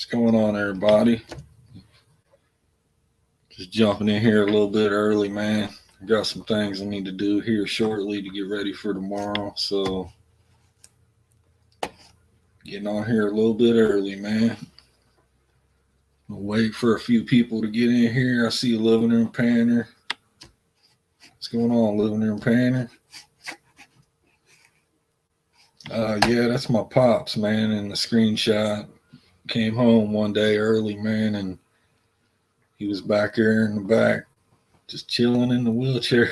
What's going on, everybody? Just jumping in here a little bit early, man. I got some things I need to do here shortly to get ready for tomorrow. So, getting on here a little bit early, man. I'll wait for a few people to get in here. I see a living room panner. What's going on, living room panner? Yeah, that's my pops, man. In the screenshot, came home one day early, man, and he was back there in the back, just chilling in the wheelchair.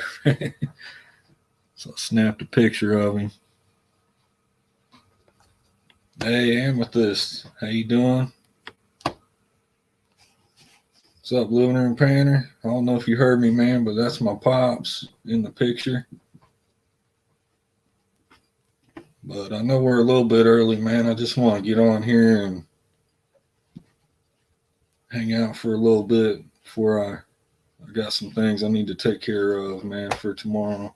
So I snapped a picture of him. Hey, Amethyst, how you doing? What's up, living room panner? I don't know if you heard me, man, but that's my pops in the picture. But I know we're a little bit early, man. I just want to get on here and hang out for a little bit before I got some things I need to take care of, man, for tomorrow.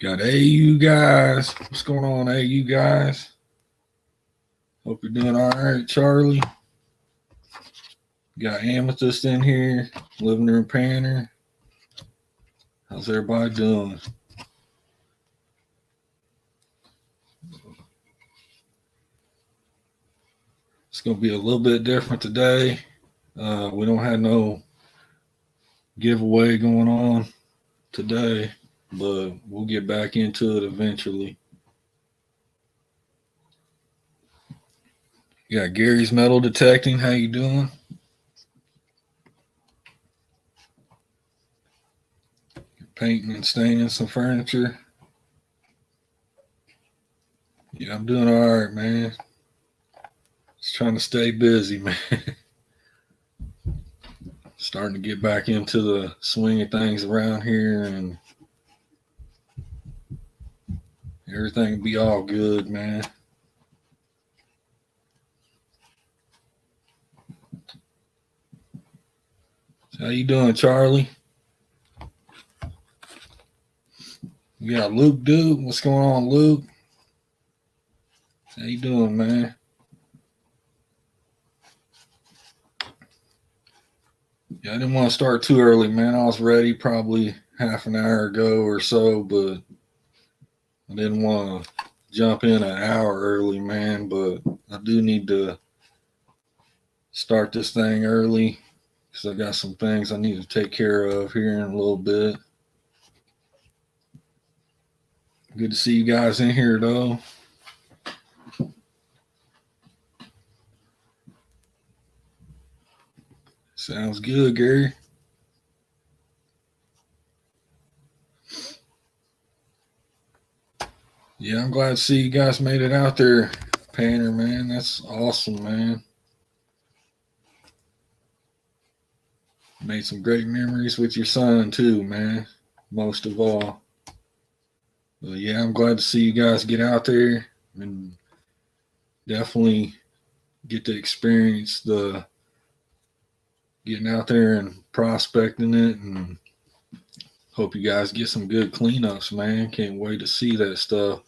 Got AU guys. What's going on, AU guys? Hope you're doing all right, Charlie. Got Amethyst in here, living room panner. How's everybody doing? It's going to be a little bit different today. We don't have no giveaway going on today, but we'll get back into it eventually. You got Gary's Metal Detecting. How you doing? Painting and staining some furniture. Yeah, I'm doing all right, man. Just trying to stay busy, man. Starting to get back into the swing of things around here, and everything will be all good, man. How you doing, Charlie? We got Luke Duke. What's going on, Luke? How you doing, man? Yeah, I didn't want to start too early, man. I was ready probably half an hour ago or so, but I didn't want to jump in an hour early, man. But I do need to start this thing early because I got some things I need to take care of here in a little bit. Good to see you guys in here, though. Sounds good, Gary. Yeah, I'm glad to see you guys made it out there, Panner, man. That's awesome, man. Made some great memories with your son, too, man. Most of all. But yeah, I'm glad to see you guys get out there and definitely get to experience the getting out there and prospecting it, and hope you guys get some good cleanups, man. Can't wait to see that stuff.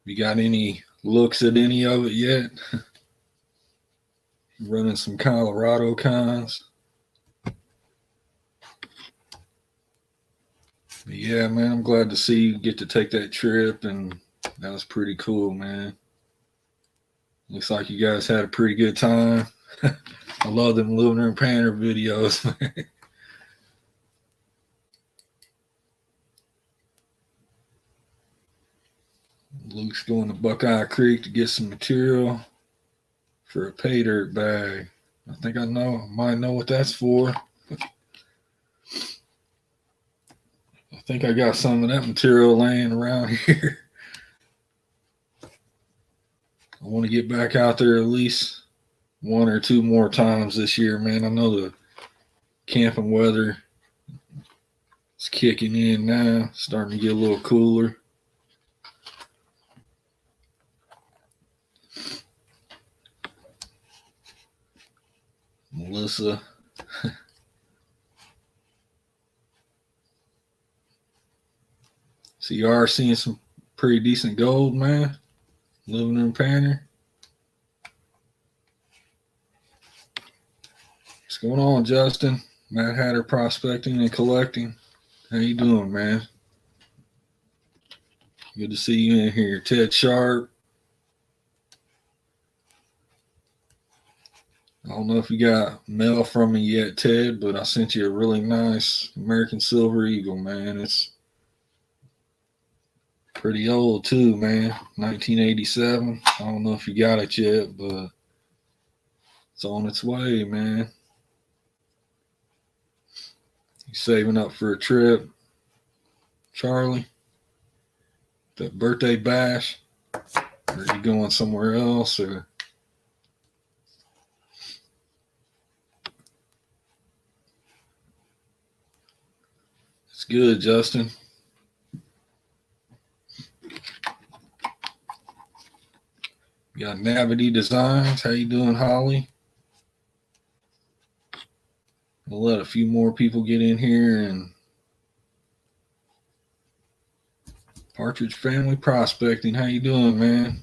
You got any looks at any of it yet? Running some Colorado cons. But yeah, man, I'm glad to see you get to take that trip, and that was pretty cool, man. Looks like you guys had a pretty good time. I love them living room panner videos. Luke's going to Buckeye Creek to get some material for a pay dirt bag. I think I might know what that's for. I think I got some of that material laying around here. I want to get back out there at least one or two more times this year, man. I know the camping weather is kicking in now, starting to get a little cooler. Melissa. So you are seeing some pretty decent gold, man. living room painter. What's going on, Justin? Mad Hatter Prospecting and Collecting. How you doing, man? Good to see you in here. Ted Sharp. I don't know if you got mail from me yet, Ted, but I sent you a really nice American Silver Eagle, man. It's pretty old too, man. 1987. I don't know if you got it yet, but it's on its way, man. You saving up for a trip, Charlie? That birthday bash? Or are you going somewhere else? Or it's good, Justin. You got Navity Designs. How you doing, Holly? We'll let a few more people get in here. And Partridge Family Prospecting. How you doing, man?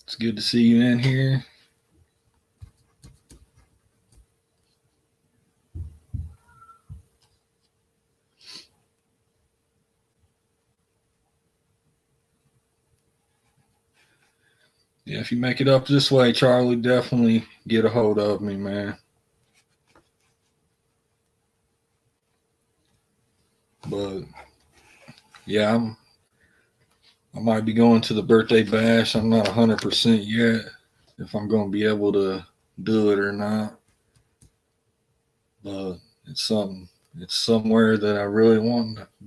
It's good to see you in here. Yeah, if you make it up this way, Charlie, definitely get a hold of me, man. But yeah, I might be going to the birthday bash. I'm not 100% yet if I'm going to be able to do it or not. But it's something. It's somewhere that I really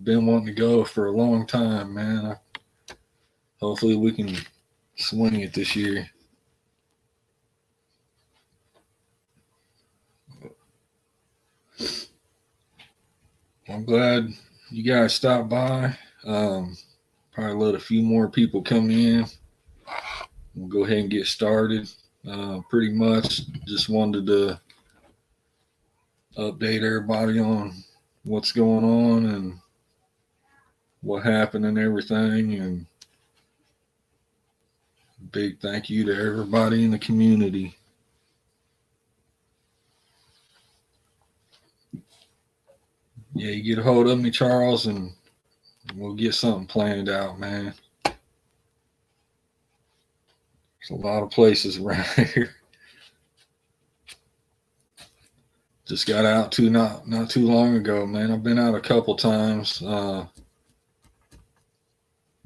been wanting to go for a long time, man. Hopefully we can swing it this year. I'm glad you guys stopped by. Probably let a few more people come in. We'll go ahead and get started. Pretty much just wanted to update everybody on what's going on and what happened and everything. And big thank you to everybody in the community. Yeah, you get a hold of me, Charles, and we'll get something planned out, man. There's a lot of places around here. Just got out too not too long ago, man. I've been out a couple times.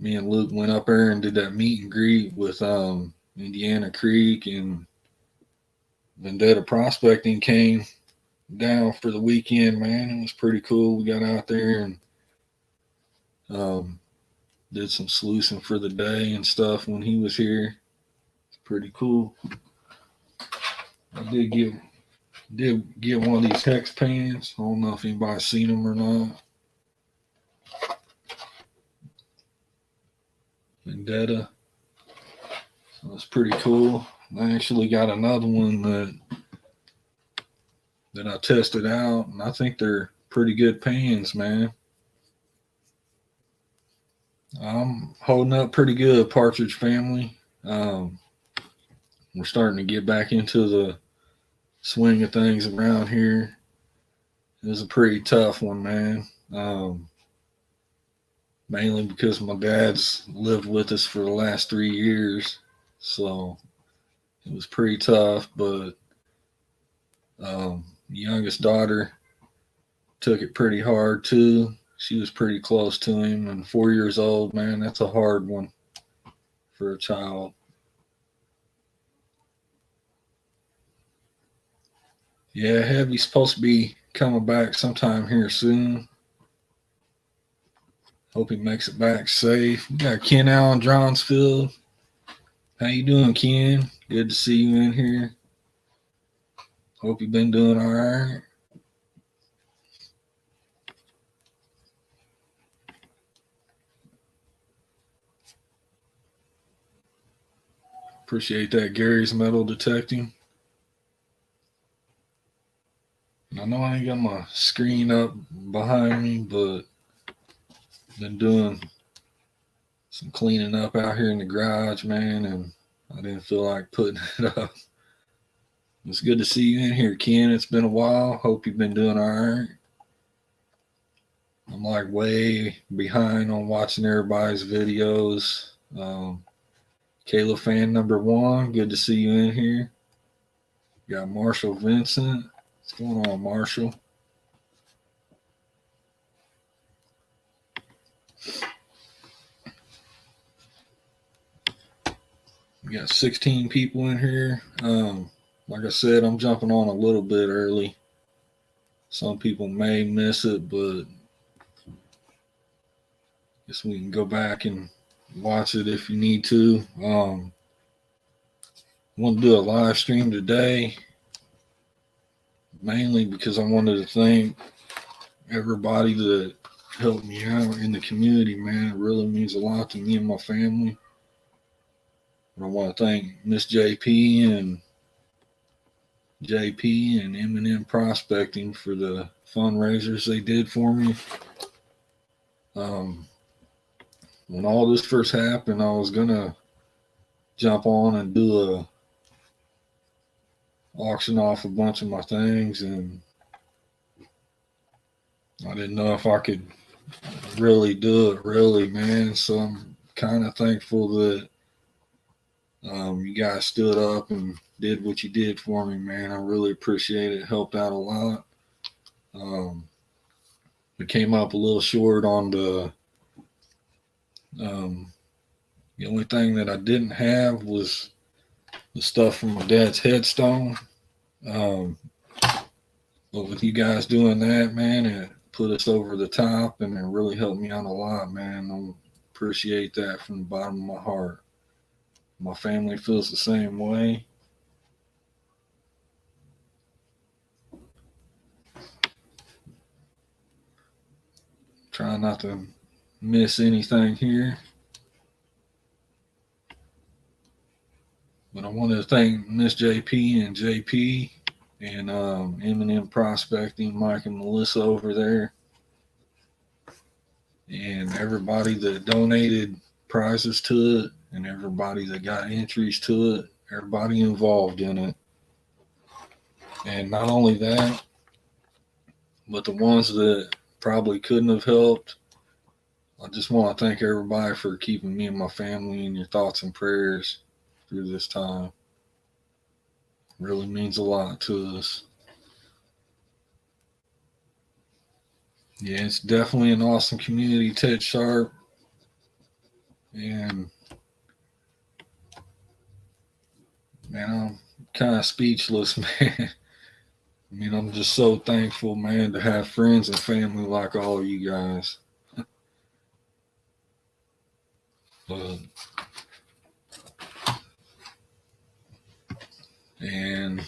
Me and Luke went up there and did that meet and greet with Indiana Creek, and Vendetta Prospecting came down for the weekend, man. It was pretty cool. We got out there and did some sluicing for the day and stuff when he was here. It's pretty cool. I did get one of these hex pans. I don't know if anybody's seen them or not. Vendetta. So it's pretty cool. I actually got another one that I tested out, and I think they're pretty good pans, man. I'm holding up pretty good, Partridge Family. We're starting to get back into the swing of things around here. It was a pretty tough one, man. Mainly because my dad's lived with us for the last 3 years. So it was pretty tough, but youngest daughter took it pretty hard too. She was pretty close to him, and 4 years old, man, that's a hard one for a child. Yeah, Heavy's supposed to be coming back sometime here soon. Hope he makes it back safe. We got Ken Allen Dronsfield. How you doing, Ken? Good to see you in here. Hope you've been doing all right. Appreciate that, Gary's metal detecting. I know I ain't got my screen up behind me, but been doing some cleaning up out here in the garage, man, and I didn't feel like putting it up. It's good to see you in here, Ken. It's been a while. Hope you've been doing all right. I'm like way behind on watching everybody's videos. Kayla fan number 1, good to see you in here. Got Marshall Vincent. What's going on, Marshall? We got 16 people in here. Like I said, I'm jumping on a little bit early. Some people may miss it, but I guess we can go back and watch it if you need to. I want to do a live stream today, mainly because I wanted to thank everybody that helped me out in the community, man. It really means a lot to me and my family. And I want to thank Miss JP and M&M Prospecting for the fundraisers they did for me. When all this first happened, I was gonna jump on and do a auction off a bunch of my things, and I didn't know if I could really do it, man. So I'm kind of thankful that you guys stood up and did what you did for me, man. I really appreciate it. It helped out a lot. We came up a little short on the only thing that I didn't have was the stuff from my dad's headstone. But with you guys doing that, man, it put us over the top, and it really helped me out a lot, man. I appreciate that from the bottom of my heart. My family feels the same way. Try not to miss anything here. But I wanted to thank Miss JP and JP and M&M Prospecting, Mike and Melissa over there, and everybody that donated prizes to it, and everybody that got entries to it, everybody involved in it. And not only that, but the ones that probably couldn't have helped, I just want to thank everybody for keeping me and my family in your thoughts and prayers through this time. It really means a lot to us. Yeah, it's definitely an awesome community, Ted Sharp. And man, I'm kind of speechless, man. I mean, I'm just so thankful, man, to have friends and family like all of you guys. And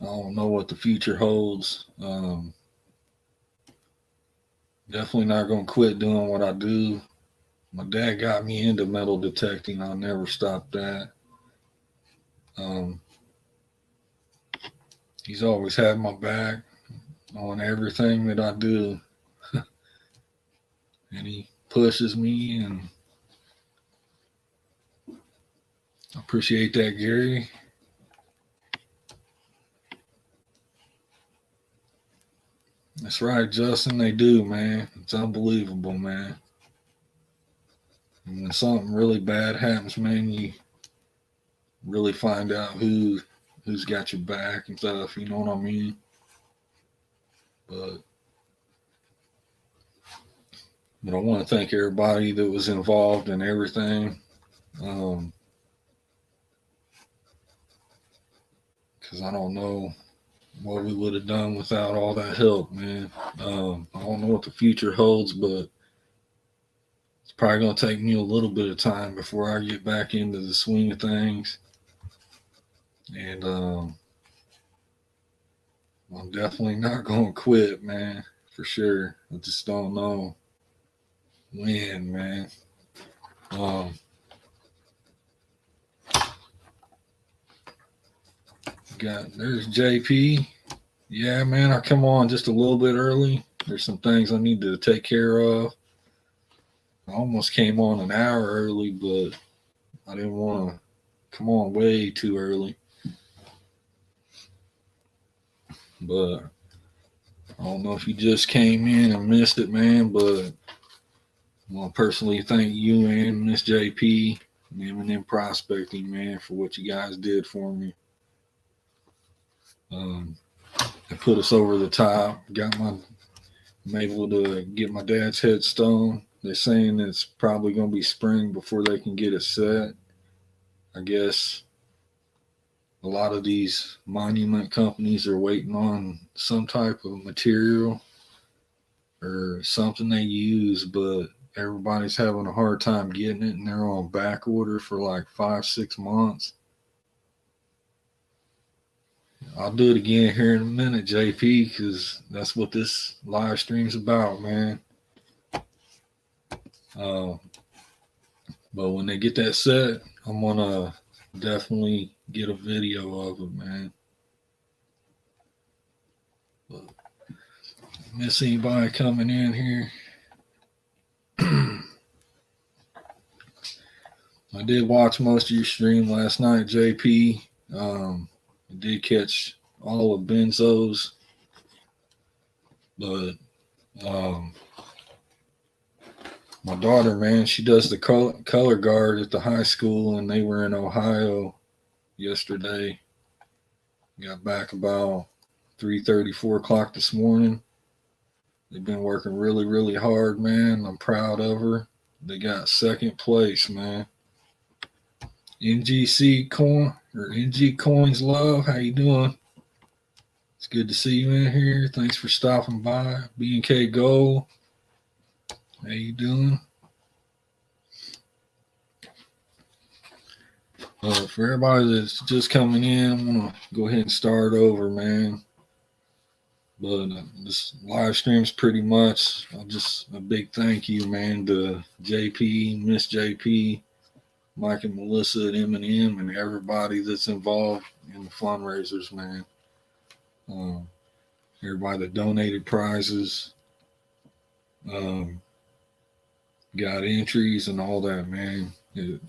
I don't know what the future holds. Definitely not going to quit doing what I do. My dad got me into metal detecting. I'll never stop that. He's always had my back on everything that I do. And he pushes me, and I appreciate that, Gary. That's right, Justin. They do, man. It's unbelievable, man. And when something really bad happens, man, you really find out who's got your back and stuff. You know what I mean? But I want to thank everybody that was involved in everything. Because I don't know what we would have done without all that help, man. I don't know what the future holds, but it's probably going to take me a little bit of time before I get back into the swing of things. And I'm definitely not going to quit, man, for sure. I just don't know when, man. There's JP. Yeah, man, I come on just a little bit early. There's some things I need to take care of. I almost came on an hour early, but I didn't want to come on way too early. But I don't know if you just came in and missed it, man, but I want to personally thank you and Miss JP and M&M Prospecting, man, for what you guys did for me. It put us over the top. I'm able to get my dad's headstone. They're saying it's probably going to be spring before they can get it set. I guess a lot of these monument companies are waiting on some type of material or something they use, but everybody's having a hard time getting it, and they're on back order for like 5-6 months. I'll do it again here in a minute, JP, because that's what this live stream's about, man. Uh, but when they get that set, I'm gonna definitely get a video of it, man. But miss anybody coming in here? I did watch most of your stream last night, JP. I did catch all of Benzo's, but um, my daughter, man, she does the color guard at the high school, and they were in Ohio yesterday. Got back about 3:30, 4 o'clock this morning. They've been working really, really hard, man. I'm proud of her. They got second place, man. NGC Coin or NG Coins Love, how you doing? It's good to see you in here. Thanks for stopping by. B&K Gold, how you doing? For everybody that's just coming in, I'm gonna go ahead and start over, man. But this live stream's pretty much just a big thank you, man, to JP, Miss JP, Mike and Melissa at M&M, and everybody that's involved in the fundraisers, man. Everybody that donated prizes, got entries and all that, man. It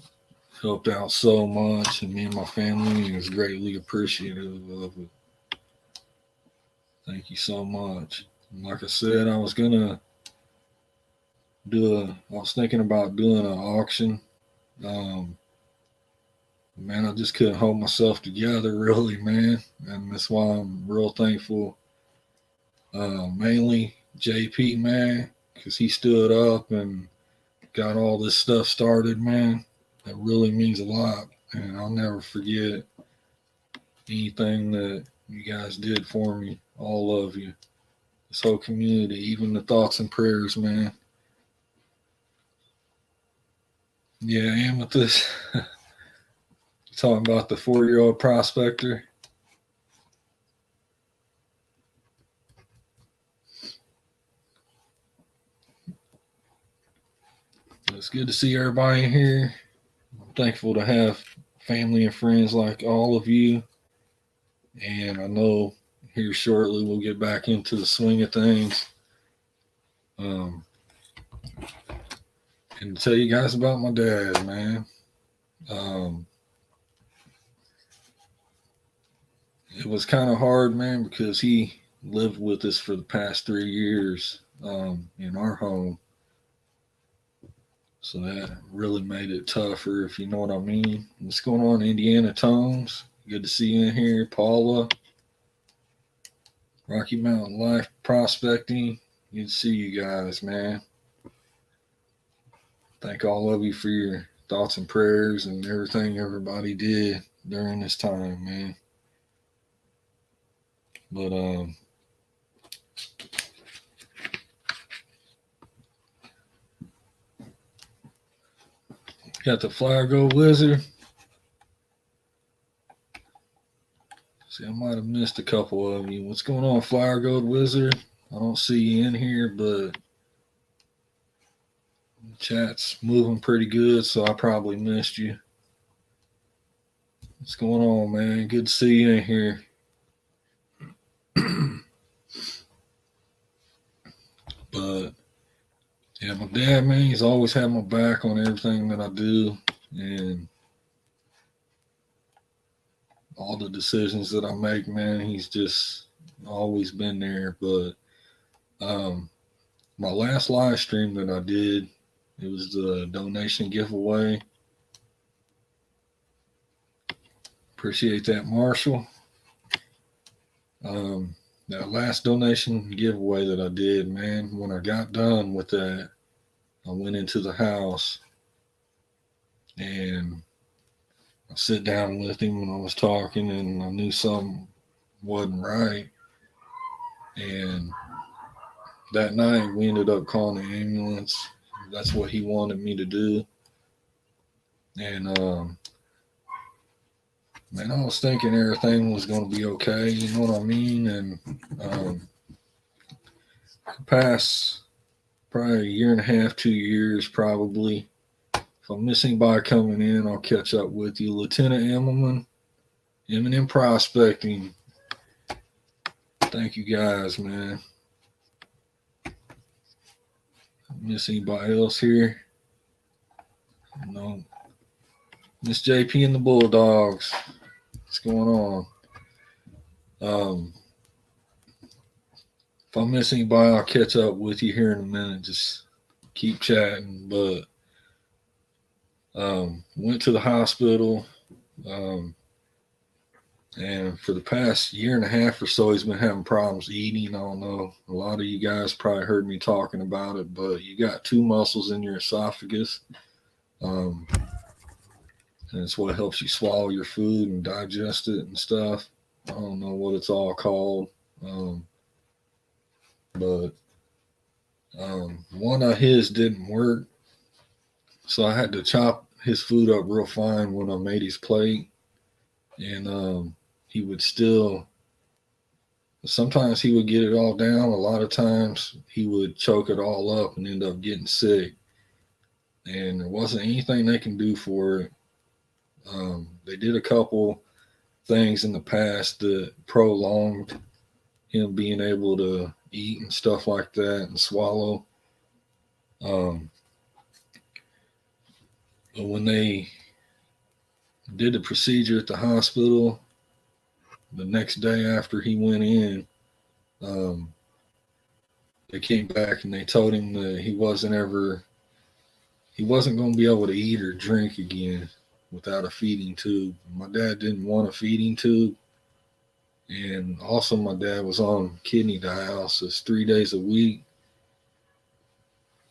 helped out so much, and me and my family is greatly appreciative of it. Thank you so much. And like I said, I was thinking about doing an auction. Man, I just couldn't hold myself together, really, man. And that's why I'm real thankful. Mainly JP, man, because he stood up and got all this stuff started, man. That really means a lot. And I'll never forget anything that you guys did for me. All of you. This whole community, even the thoughts and prayers, man. Yeah, Amethyst. Talking about the 4-year-old prospector. It's good to see everybody in here. I'm thankful to have family and friends like all of you. And I know here shortly we'll get back into the swing of things. And to tell you guys about my dad, man. It was kind of hard, man, because he lived with us for the past 3 years in our home. So that really made it tougher, if you know what I mean. What's going on, Indiana Tones? Good to see you in here. Paula, Rocky Mountain Life Prospecting. Good to see you guys, man. Thank all of you for your thoughts and prayers and everything everybody did during this time, man. But got the Flyer Gold Wizard. See, I might have missed a couple of you. What's going on, Flyer Gold Wizard? I don't see you in here, but the chat's moving pretty good, so I probably missed you. What's going on, man? Good to see you in here. But Yeah, my dad, man, he's always had my back on everything that I do and all the decisions that I make, man. He's just always been there. But um, my last live stream that I did, it was the donation giveaway. Appreciate that, Marshall. Um, that last donation giveaway that I did, man, when I got done with that, I went into the house and I sit down with him when I was talking, and I knew something wasn't right. And that night, we ended up calling the ambulance. That's what he wanted me to do. And man, I was thinking everything was going to be okay. You know what I mean? And past probably a year and a half, 2 years, probably. If I'm missing by coming in, I'll catch up with you, Lieutenant Immelman, Eminem Prospecting. Thank you guys, man. Miss anybody else here? No. Miss JP and the Bulldogs. What's going on? If I miss anybody, I'll catch up with you here in a minute. Just keep chatting. But went to the hospital. And for the past year and a half or so, he's been having problems eating. I don't know. A lot of you guys probably heard me talking about it, but you got two muscles in your esophagus. And it's what helps you swallow your food and digest it and stuff. I don't know what it's all called. But one of his didn't work. So I had to chop his food up real fine when I made his plate. And he would still, sometimes he would get it all down. A lot of times he would choke it all up and end up getting sick. And there wasn't anything they can do for it. They did a couple things in the past that prolonged him being able to eat and stuff like that and swallow. But when they did the procedure at the hospital, the next day after he went in, they came back and they told him that he wasn't going to be able to eat or drink again without a feeding tube. My dad didn't want a feeding tube. And also my dad was on kidney dialysis 3 days a week.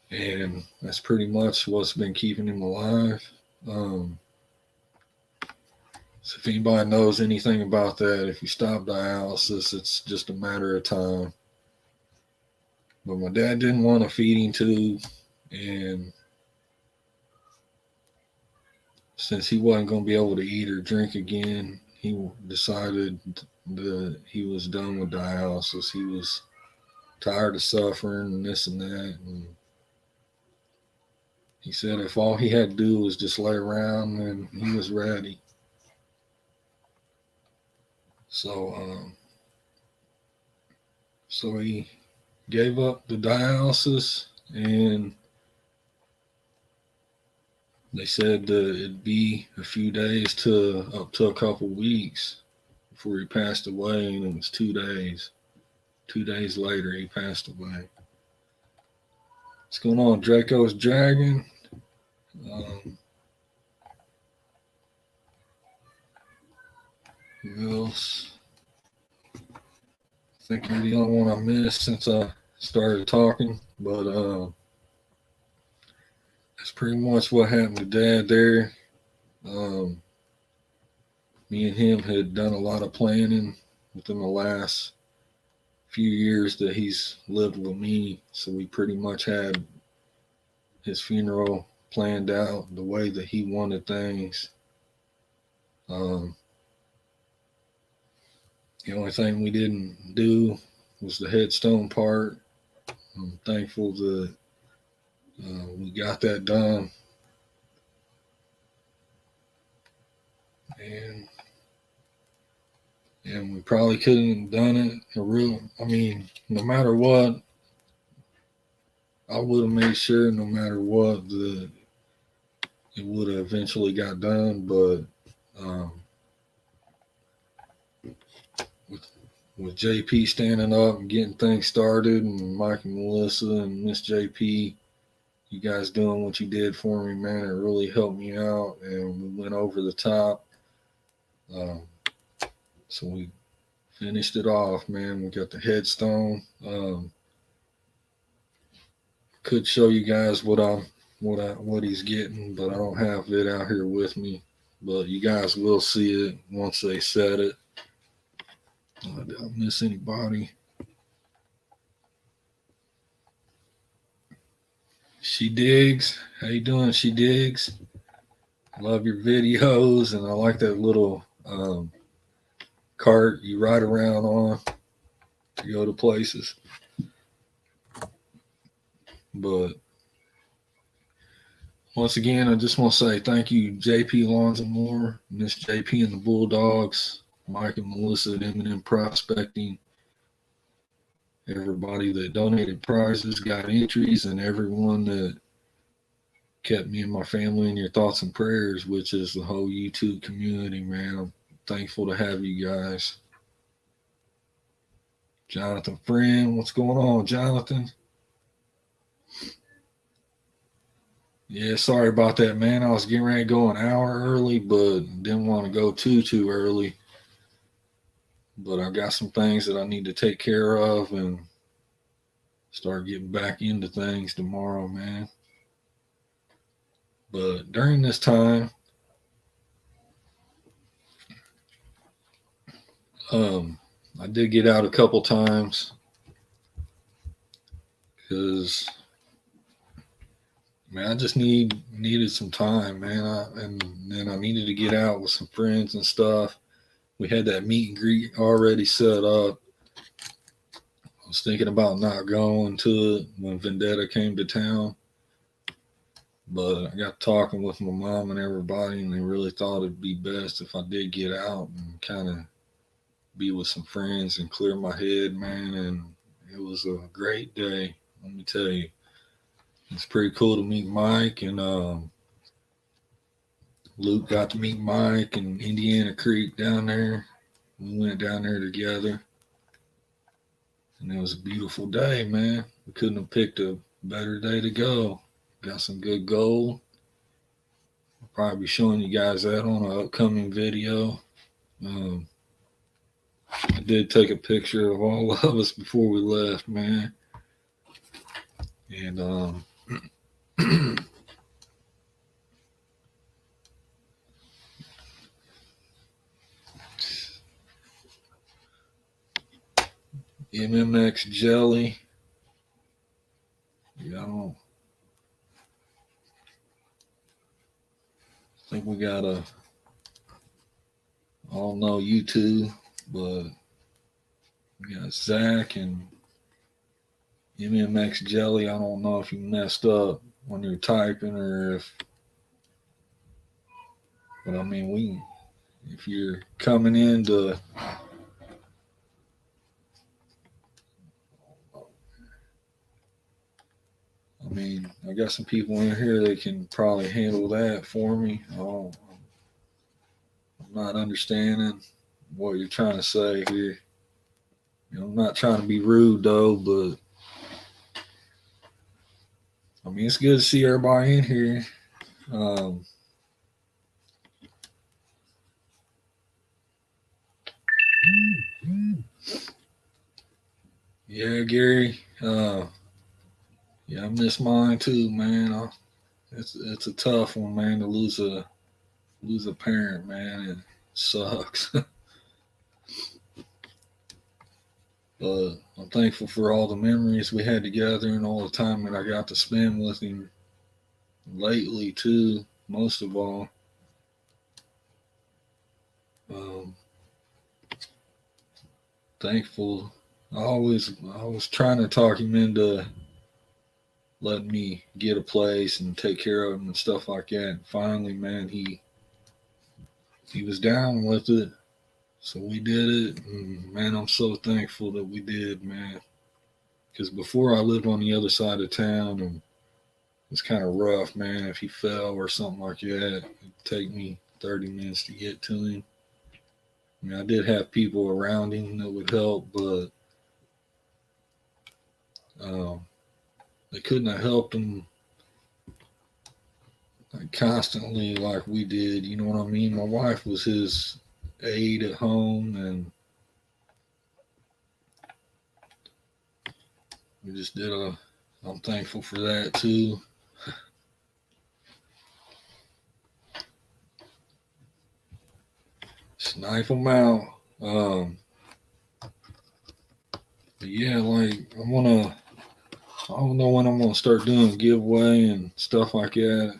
And that's pretty much what's been keeping him alive. So if anybody knows anything about that, if you stop dialysis, it's just a matter of time. But my dad didn't want a feeding tube, and since he wasn't going to be able to eat or drink again, he decided that he was done with dialysis. He was tired of suffering and this and that. And he said if all he had to do was just lay around, then he was ready. So he gave up the dialysis, and they said that it'd be a few days to up to a couple weeks before he passed away, and it was 2 days. 2 days later, he passed away. What's going on, Draco's Dragon? Who else? I think you're the only one I missed since I started talking, but that's pretty much what happened to Dad there. Me and him had done a lot of planning within the last few years that he's lived with me, so we pretty much had his funeral planned out the way that he wanted things. The only thing we didn't do was the headstone part. I'm thankful that we got that done. And we probably couldn't have done it no matter what, I would have made sure no matter what that it would have eventually got done, but um, with JP standing up and getting things started, and Mike and Melissa and Miss JP, you guys doing what you did for me, man, it really helped me out, and we went over the top. Um, so we finished it off, man. We got the headstone. Could show you guys what he's getting, but I don't have it out here with me. But you guys will see it once they set it. Did I miss anybody? She Digs. How you doing, She Digs? Love your videos, and I like that little cart you ride around on to go to places. But once again, I just want to say thank you, JP Lawns and More, Miss JP and the Bulldogs, Mike and Melissa at M&M Prospecting, everybody that donated prizes, got entries, and everyone that kept me and my family in your thoughts and prayers, which is the whole YouTube community, man. I'm thankful to have you guys. Jonathan Friend, what's going on, Jonathan? Yeah, sorry about that, man. I was getting ready to go an hour early, but didn't want to go too early. But I got some things that I need to take care of and start getting back into things tomorrow, man. But during this time, I did get out a couple times because, man, I just needed some time, man. And then I needed to get out with some friends and stuff. We had that meet and greet already set up. I was thinking about not going to it when Vendetta came to town. But I got talking with my mom and everybody, and they really thought it'd be best if I did get out and kind of be with some friends and clear my head, man. And it was a great day, let me tell you. It's pretty cool to meet Mike, and Luke got to meet Mike in Indiana Creek down there. We went down there together, and it was a beautiful day, man. We couldn't have picked a better day to go. Got some good gold. I'll probably be showing you guys that on an upcoming video. I did take a picture of all of us before we left, man. And MMX jelly. Yeah, I think we got I don't know YouTube, but we got Zach and MMX jelly. I don't know if you messed up when you're typing or if, but I mean, if you're coming in to, I mean, I got some people in here that can probably handle that for me. I'm not understanding what you're trying to say here. You know, I'm not trying to be rude though, but I mean, it's good to see everybody in here. Yeah, Gary. Yeah, I miss mine too, man. It's a tough one, man, to lose a parent, man. It sucks. But I'm thankful for all the memories we had together and all the time that I got to spend with him lately too. Most of all, thankful. I was trying to talk him into letting me get a place and take care of him and stuff like that. And finally, man, he was down with it. So we did it, and man, I'm so thankful that we did, man. because before I lived on the other side of town, and it's kind of rough, man. If he fell or something like that, it'd take me 30 minutes to get to him. I mean, I did have people around him that would help, but um, they couldn't have helped him like constantly like we did. You know what I mean? My wife was his aide at home, and we just did a. I'm thankful for that too. Snipe them out. Um, but yeah, like I don't know when I'm gonna start doing giveaway and stuff like that,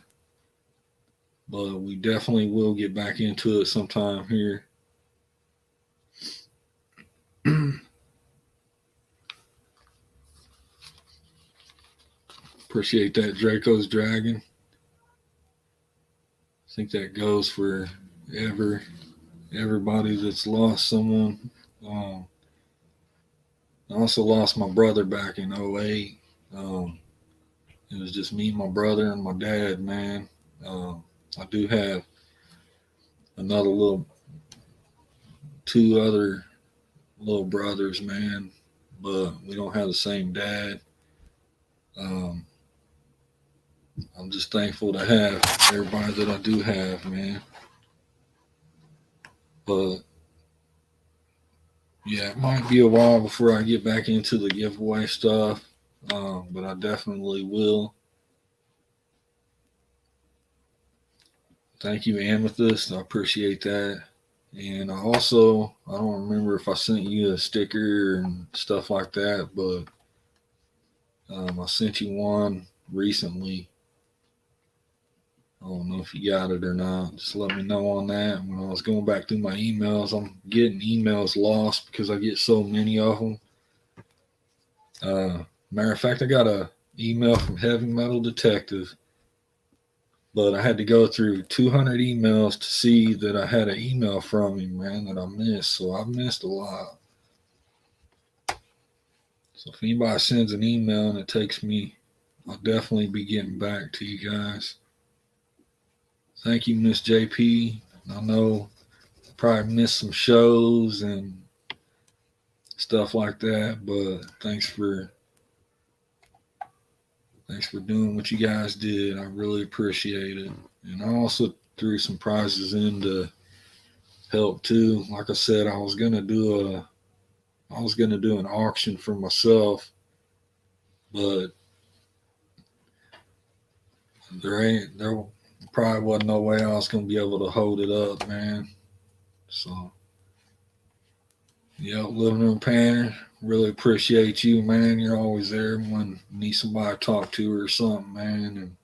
but we definitely will get back into it sometime here. Appreciate that Draco's Dragon. I think that goes for everybody that's lost someone. Um, I also lost my brother back in '08. Um, it was just me, my brother, and my dad, man. I do have another two other little brothers, man, but we don't have the same dad. Um, I'm just thankful to have everybody that I do have, man. But yeah, it might be a while before I get back into the giveaway stuff, but I definitely will. Thank you, Amethyst. I appreciate that. And I don't remember if I sent you a sticker and stuff like that, but I sent you one recently. I don't know if you got it or not. Just let me know on that. When I was going back through my emails, I'm getting emails lost because I get so many of them. Matter of fact, I got a email from Heavy Metal Detective, but I had to go through 200 emails to see that I had an email from him, man, that I missed. So I missed a lot. So if anybody sends an email and it takes me, I'll definitely be getting back to you guys. Thank you, Miss JP. I know I probably missed some shows and stuff like that, but thanks for doing what you guys did. I really appreciate it. And I also threw some prizes in to help too. Like I said, I was gonna do an auction for myself, but there probably wasn't no way I was gonna be able to hold it up, man. So yeah, living room painter. Really appreciate you, man. You're always there when you need somebody to talk to or something, man.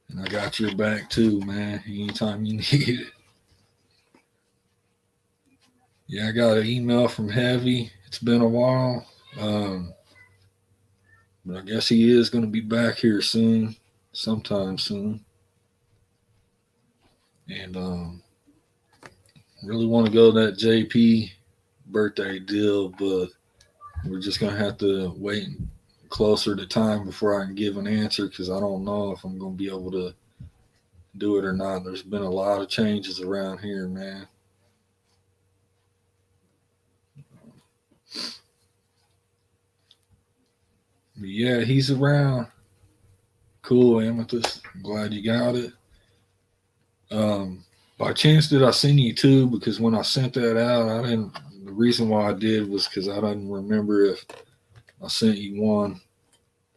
And I got your back too, man. Anytime you need it. Yeah, I got an email from Heavy. It's been a while. But I guess he is going to be back here soon, sometime soon. And really want to go to that JP birthday deal, but we're just going to have to wait closer to time before I can give an answer because I don't know if I'm going to be able to do it or not. There's been a lot of changes around here, man. But yeah, he's around. Cool, Amethyst. I'm glad you got it. By chance, did I send you two? Because when I sent that out, I didn't. The reason why I did was because I didn't remember if I sent you one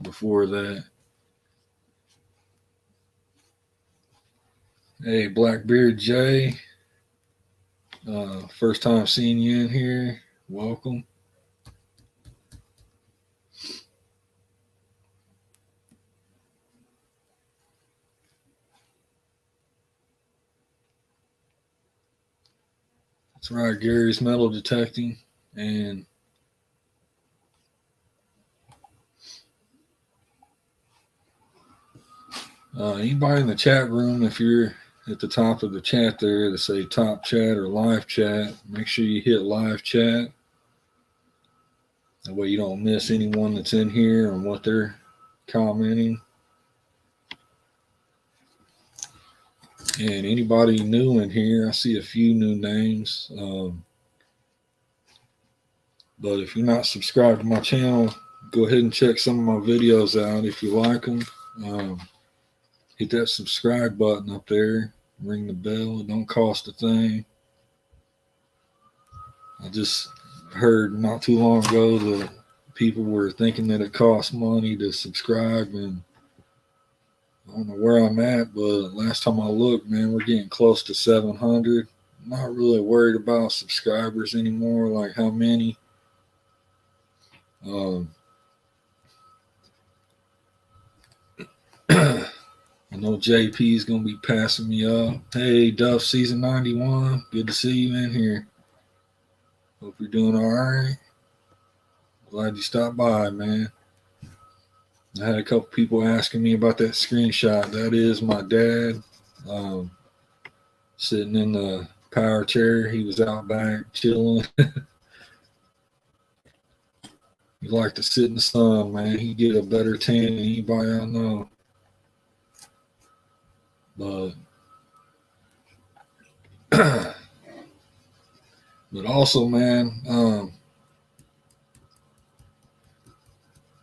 before that. Hey, Blackbeard J. First time seeing you in here. Welcome. That's right, Gary's metal detecting. And anybody in the chat room, if you're at the top of the chat there to say top chat or live chat, make sure you hit live chat. That way you don't miss anyone that's in here and what they're commenting. And anybody new in here, I see a few new names. But if you're not subscribed to my channel, go ahead and check some of my videos out if you like them. Hit that subscribe button up there. Ring the bell. It don't cost a thing. I just heard not too long ago that people were thinking that it costs money to subscribe, and I don't know where I'm at, but last time I looked, man, we're getting close to 700. I'm not really worried about subscribers anymore, like how many. I know JP is going to be passing me up. Hey, Duff Season 91. Good to see you in here. Hope you're doing all right. Glad you stopped by, man. I had a couple people asking me about that screenshot. That is my dad sitting in the power chair. He was out back chilling. He liked to sit in the sun, man. He'd get a better tan than anybody I know. But but also, man,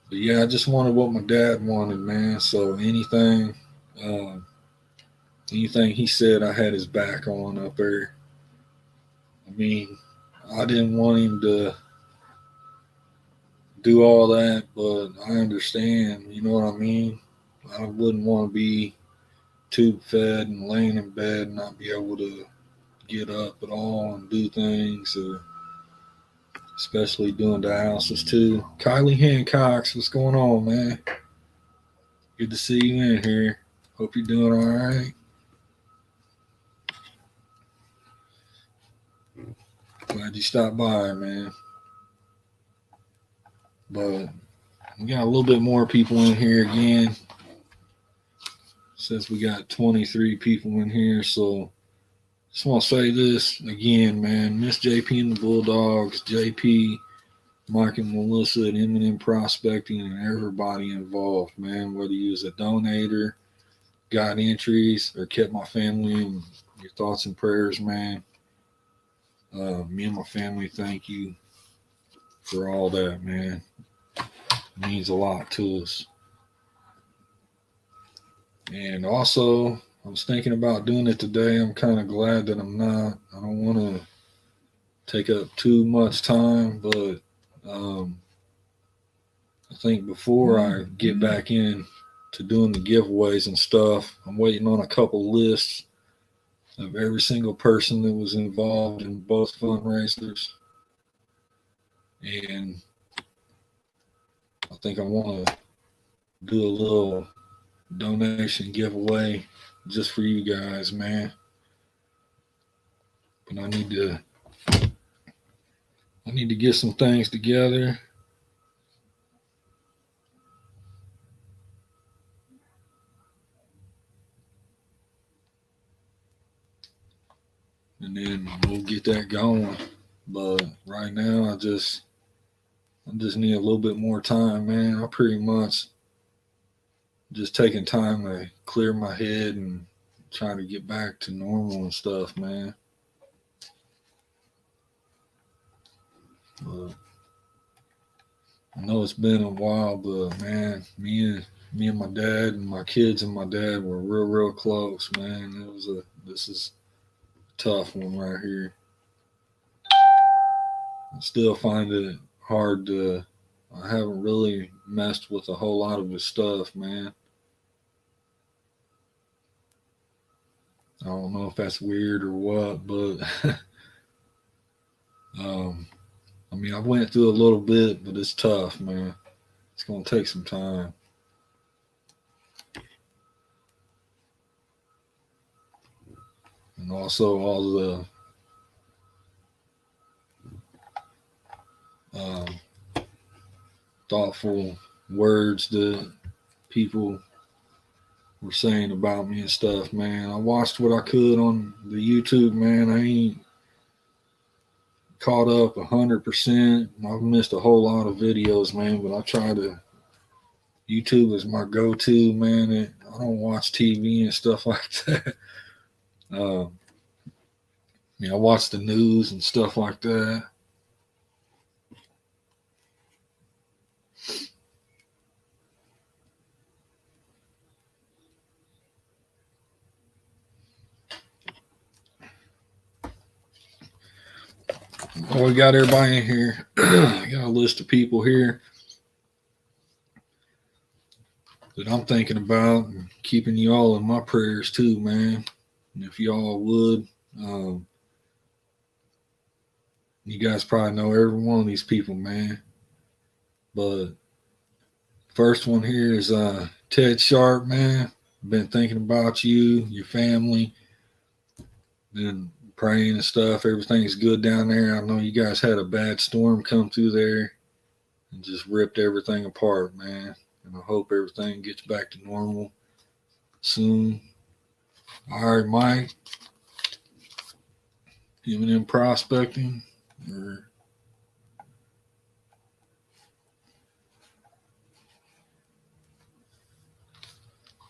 but yeah, I just wanted what my dad wanted, man. So anything he said, I had his back on up there. I mean, I didn't want him to do all that, but I understand, you know what I mean? I wouldn't want to be tube fed and laying in bed and not be able to get up at all and do things, especially doing dialysis too. Kylie Hancox, what's going on, man? Good to see you in here. Hope you're doing all right. Glad you stopped by, man. But we got a little bit more people in here again. Says we got 23 people in here, so just want to say this again, man. Miss JP and the Bulldogs, JP, Mike and Melissa at M&M Prospecting, and everybody involved, man. Whether you was a donator, got entries, or kept my family in your thoughts and prayers, man. Me and my family, thank you for all that, man. It means a lot to us. And also, I was thinking about doing it today. I'm kind of glad that I'm not. I don't want to take up too much time, but I think before I get back in to doing the giveaways and stuff, I'm waiting on a couple lists of every single person that was involved in both fundraisers. And I think I want to do a little donation giveaway just for you guys, man. But I need to get some things together. And then we'll get that going. But right now I just need a little bit more time, man. I pretty much just taking time to clear my head and try to get back to normal and stuff, man. But I know it's been a while, but man, me and my dad and my kids and my dad were real close, man. This is a tough one right here. I still find it hard to. I haven't really messed with a whole lot of his stuff, man. I don't know if that's weird or what, but I mean, I went through a little bit, but it's tough, man. It's gonna take some time. And also all the thoughtful words that people were saying about me and stuff, man. I watched what I could on the YouTube, man. I ain't caught up 100%. I've missed a whole lot of videos, man, but I try to. YouTube is my go-to, man. I don't watch TV and stuff like that. I watch the news and stuff like that. Oh, we got everybody in here. I got a list of people here that I'm thinking about and keeping you all in my prayers too, man. And if y'all would, you guys probably know every one of these people, man. But first one here is Ted Sharp, man. Been thinking about you, your family, been praying and stuff. Everything's good down there. I know you guys had a bad storm come through there and just ripped everything apart, man. And I hope everything gets back to normal soon. All right, Mike. Even in prospecting, or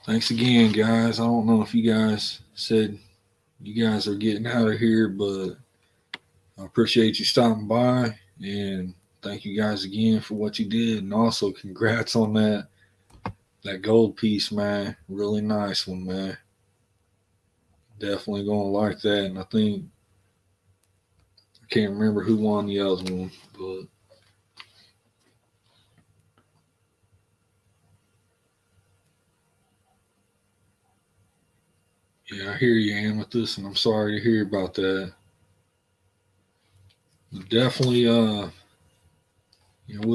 thanks again, guys. I don't know if you guys said you guys are getting out of here, but I appreciate you stopping by, and thank you guys again for what you did, and also congrats on that gold piece, man. Really nice one, man. Definitely gonna like that, and I think I can't remember who won the other one, but yeah, I hear you, Amethyst, and I'm sorry to hear about that. Definitely, we'll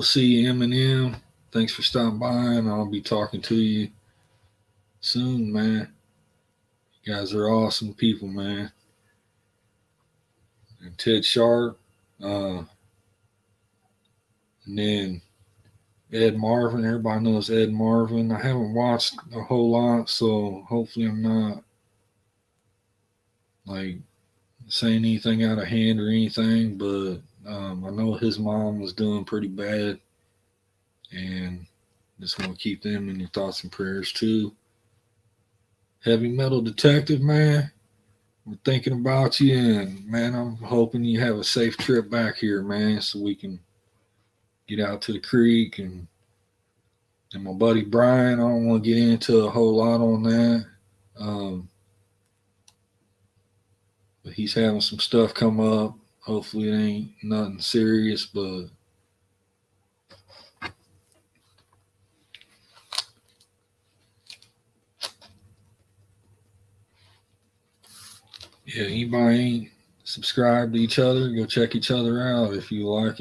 see you, Eminem. Thanks for stopping by, and I'll be talking to you soon, man. You guys are awesome people, man. And Ted Sharp, and then Ed Marvin. Everybody knows Ed Marvin. I haven't watched a whole lot, so hopefully I'm not like saying anything out of hand or anything. But I know his mom was doing pretty bad, and just want to keep them in your thoughts and prayers too. Heavy Metal Detective, man. We're thinking about you, and man, I'm hoping you have a safe trip back here, man, so we can get out to the creek. And my buddy Brian, I don't want to get into a whole lot on that, but he's having some stuff come up. Hopefully, it ain't nothing serious, but yeah, anybody ain't subscribed to each other, go check each other out. If you like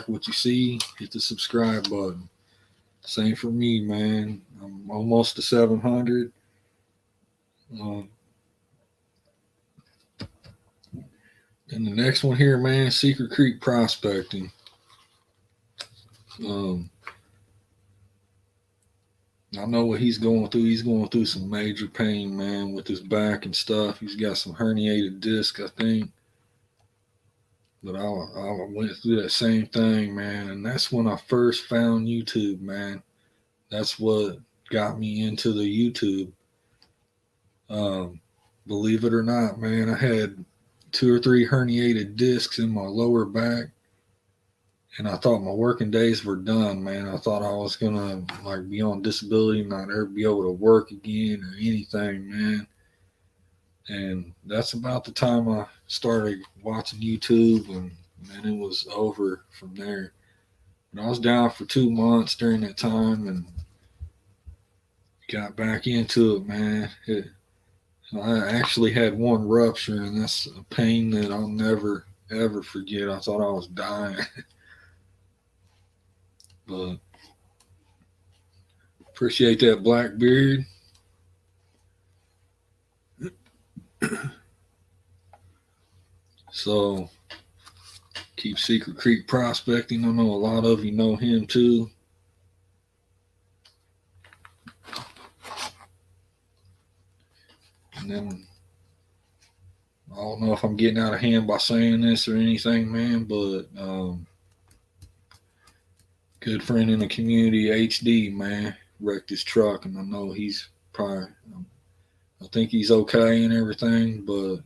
what you see, hit the subscribe button. Same for me, man. I'm almost to 700. And the next one here, man, Secret Creek Prospecting. I know what he's going through. He's going through some major pain, man, with his back and stuff. He's got some herniated disc, I think. But I went through that same thing, man. And that's when I first found YouTube, man. That's what got me into the YouTube. Believe it or not, man, I had 2 or 3 herniated discs in my lower back. And I thought my working days were done, man. I thought I was gonna like be on disability and not ever be able to work again or anything, man. And that's about the time I started watching YouTube, and man, it was over from there. And I was down for 2 months during that time, and got back into it, man. I actually had one rupture, and that's a pain that I'll never ever forget. I thought I was dying. But appreciate that black beard. So keep Secret Creek Prospecting. I know a lot of you know him too. And then all don't know if I'm getting out of hand by saying this or anything, man, but good friend in the community, HD, man, wrecked his truck, and I know he's probably, I think he's okay and everything, but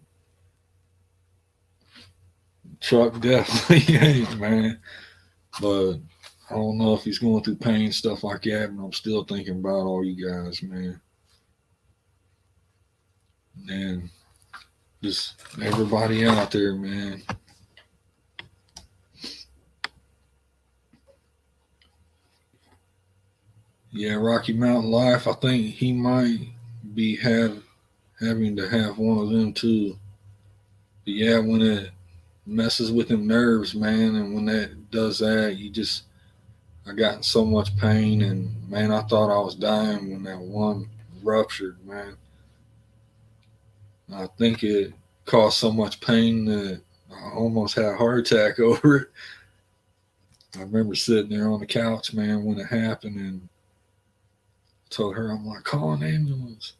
truck definitely ain't, man. But I don't know if he's going through pain, stuff like that, but I'm still thinking about all you guys, man. And just everybody out there, man. Yeah, Rocky Mountain Life, I think he might be having to have one of them too. But yeah, when it messes with them nerves, man, and when that does that, I got in so much pain, and man, I thought I was dying when that one ruptured, man. I think it caused so much pain that I almost had a heart attack over it. I remember sitting there on the couch, man, when it happened, and told her, I'm like, call an ambulance.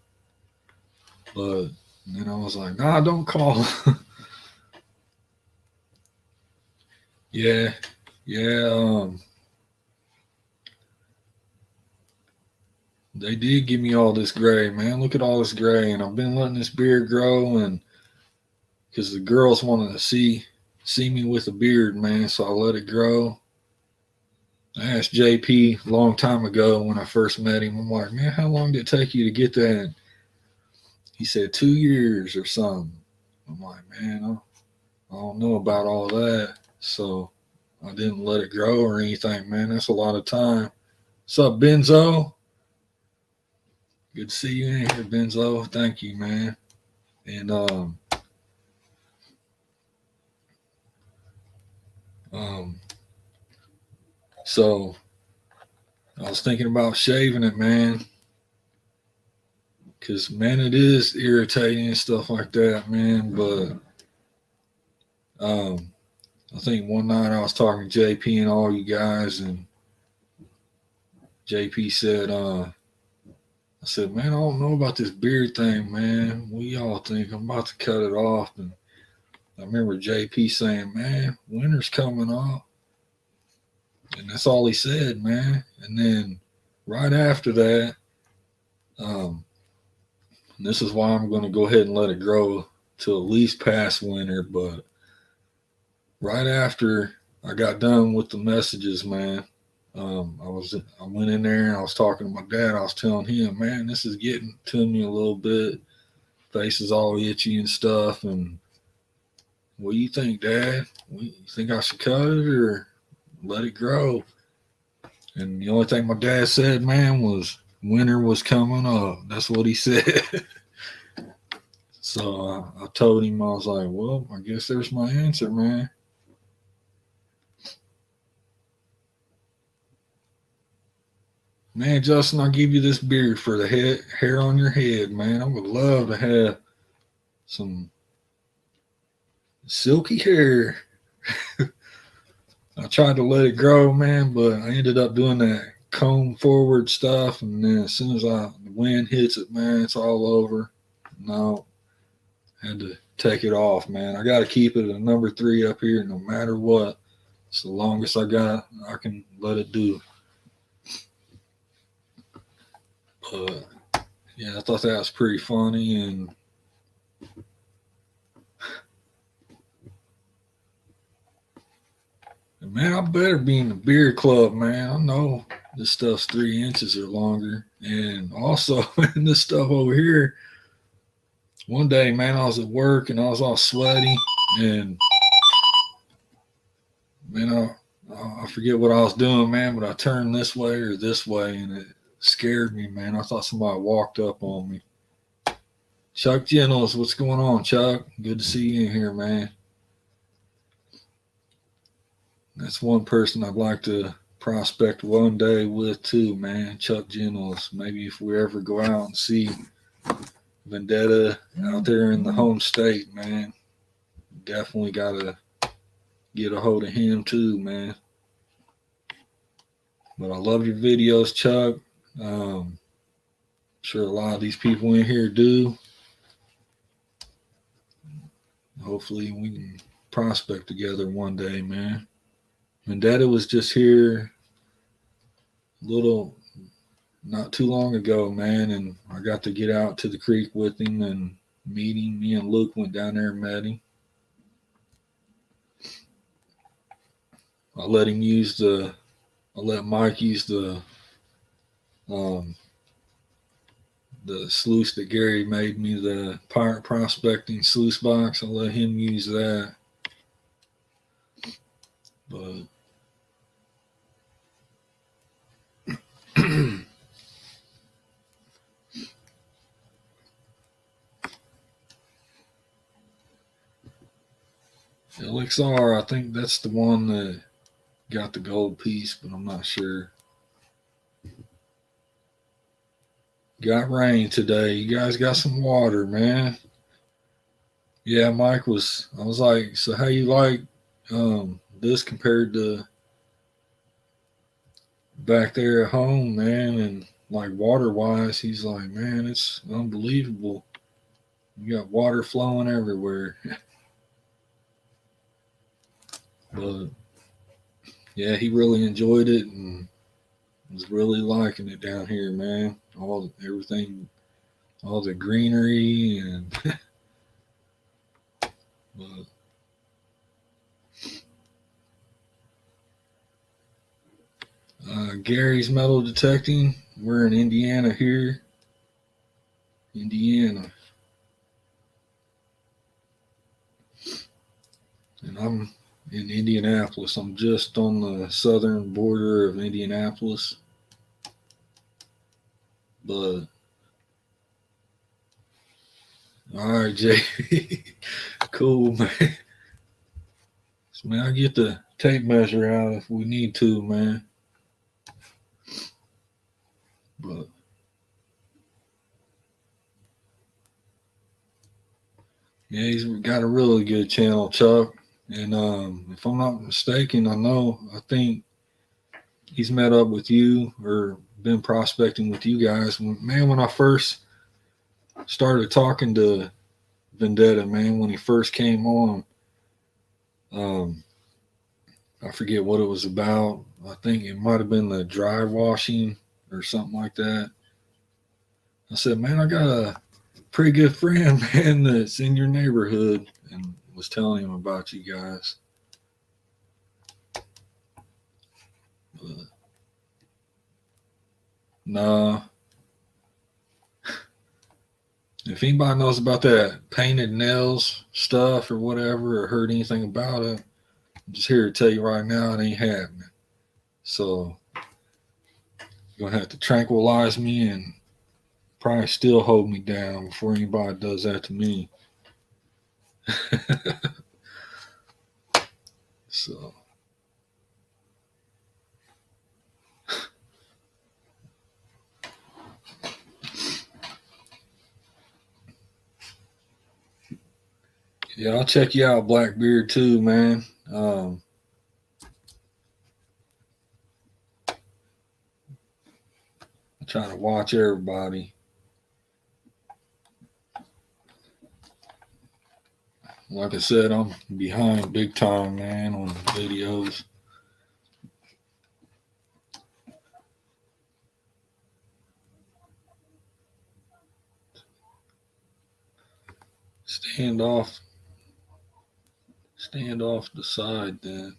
But then I was like, nah, don't call. Yeah, yeah. They did give me all this gray, man. Look at all this gray, and I've been letting this beard grow, and because the girls wanted to see me with a beard, man, so I let it grow. I asked JP a long time ago when I first met him. I'm like, man, how long did it take you to get that? He said 2 years or something. I'm like, man, I don't know about all that, so I didn't let it grow or anything, man. That's a lot of time. What's up, Benzo? Good to see you in here, Benzo. Thank you, man. And so I was thinking about shaving it, man. Cause man, it is irritating and stuff like that, man. But I think one night I was talking to JP and all you guys, and JP said, I said, man, I don't know about this beard thing, man. What y'all think? I'm about to cut it off. And I remember JP saying, man, winter's coming off. And that's all he said, man. And then right after that, this is why I'm going to go ahead and let it grow till at least past winter. But right after I got done with the messages, man, I went in there and I was talking to my dad. I was telling him, man, this is getting to me a little bit. Face is all itchy and stuff. And what do you think, Dad? You think I should cut it or let it grow? And the only thing my dad said, man, was winter was coming up. That's what he said. So I told him, I was like, well, I guess there's my answer, man. Man, Justin, I'll give you this beard for the hair on your head, man. I would love to have some silky hair. I tried to let it grow, man, but I ended up doing that comb forward stuff, and then as soon as the wind hits it, man, it's all over. No, had to take it off, man. I got to keep it at number 3 up here no matter what. It's the longest I can let it do. But yeah, I thought that was pretty funny. And man, I better be in the beer club, man. I know this stuff's 3 inches or longer. And also, man, this stuff over here, one day, man, I was at work and I was all sweaty, and man, I forget what I was doing, man, but I turned this way or this way, and it scared me, man. I thought somebody walked up on me. Chuck Jennings, what's going on, Chuck? Good to see you in here, man. That's one person I'd like to prospect one day with too, man. Chuck Jennings. Maybe if we ever go out and see Vendetta out there in the home state, man, definitely got to get a hold of him too, man. But I love your videos, Chuck. I'm sure a lot of these people in here do. Hopefully we can prospect together one day, man. And Daddy was just here a little not too long ago, man, and I got to get out to the creek with him and meet him. Me and Luke went down there and met him. I let him use the I let Mike use um the sluice that Gary made me, the pirate prospecting sluice box. I let him use that. But LXR, I think that's the one that got the gold piece, but I'm not sure. Got rain today. You guys got some water, man. Yeah, Mike was. I was like, so how you like this compared to back there at home, man? And like water wise, he's like, man, it's unbelievable. You got water flowing everywhere. But yeah, he really enjoyed it and was really liking it down here, man. Everything, all the greenery and but Gary's metal detecting. We're in Indiana here. Indiana. And I'm in Indianapolis. I'm just on the southern border of Indianapolis. But all right, Jay. Cool, man. So, man, I get the tape measure out if we need to, man. But yeah, he's got a really good channel, Chuck. And if I'm not mistaken, I think he's met up with you or been prospecting with you guys. Man, when I first started talking to Vendetta, man, when he first came on, um, I forget what it was about. I think it might have been the dry washing or something like that. I said, man, I got a pretty good friend, man, that's in your neighborhood, and was telling him about you guys. But nah, if anybody knows about that painted nails stuff or whatever, or heard anything about it, I'm just here to tell you right now, it ain't happening. So you're gonna have to tranquilize me and probably still hold me down before anybody does that to me. So yeah, I'll check you out, Blackbeard, too, man. I try to watch everybody. Like I said, I'm behind big time, man, on videos. Stand off, stand off the side, then.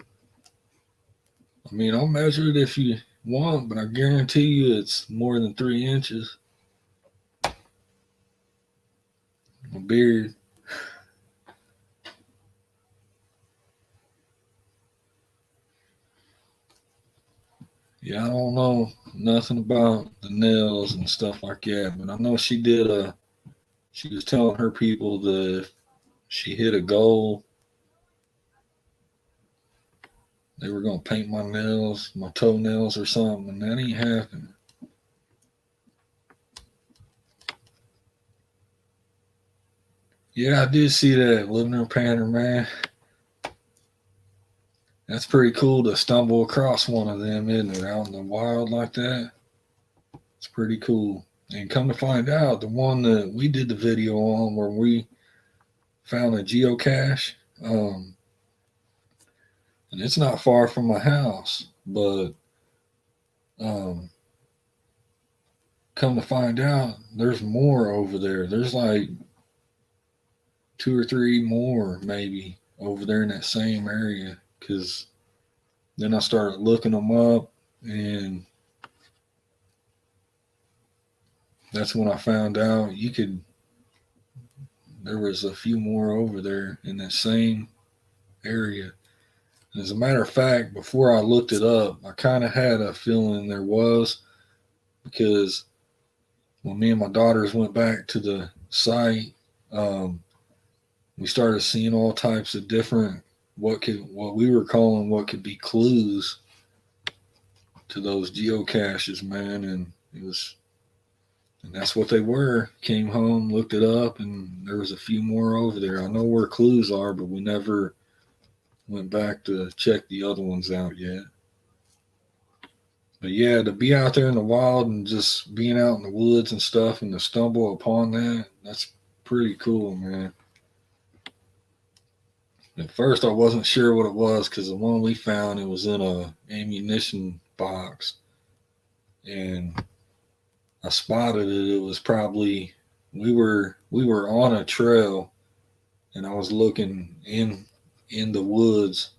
I mean, I'll measure it if you want, but I guarantee you it's more than 3 inches. My beard. Yeah, I don't know nothing about the nails and stuff like that, but I know she was telling her people that if she hit a goal, they were gonna paint my nails, my toenails or something, and that ain't happening. Yeah, I did see that living in Panther, man. That's pretty cool to stumble across one of them, isn't it? Out in the wild like that. It's pretty cool. And come to find out, the one that we did the video on where we found a geocache. And it's not far from my house, but um, come to find out, there's more over there. There's like two or three more maybe over there in that same area. Because then I started looking them up, and that's when I found out you could. There was a few more over there in that same area. And as a matter of fact, before I looked it up, I kind of had a feeling there was, because when me and my daughters went back to the site, um, we started seeing all types of different what we were calling what could be clues to those geocaches, man, and it was and that's what they were. Came home, looked it up, and there was a few more over there. I know where clues are, but we never went back to check the other ones out yet. But yeah, to be out there in the wild and just being out in the woods and stuff and to stumble upon that's pretty cool, man. At first, I wasn't sure what it was because the one we found, it was in a ammunition box, and I spotted it. It was probably we were on a trail, and I was looking in the woods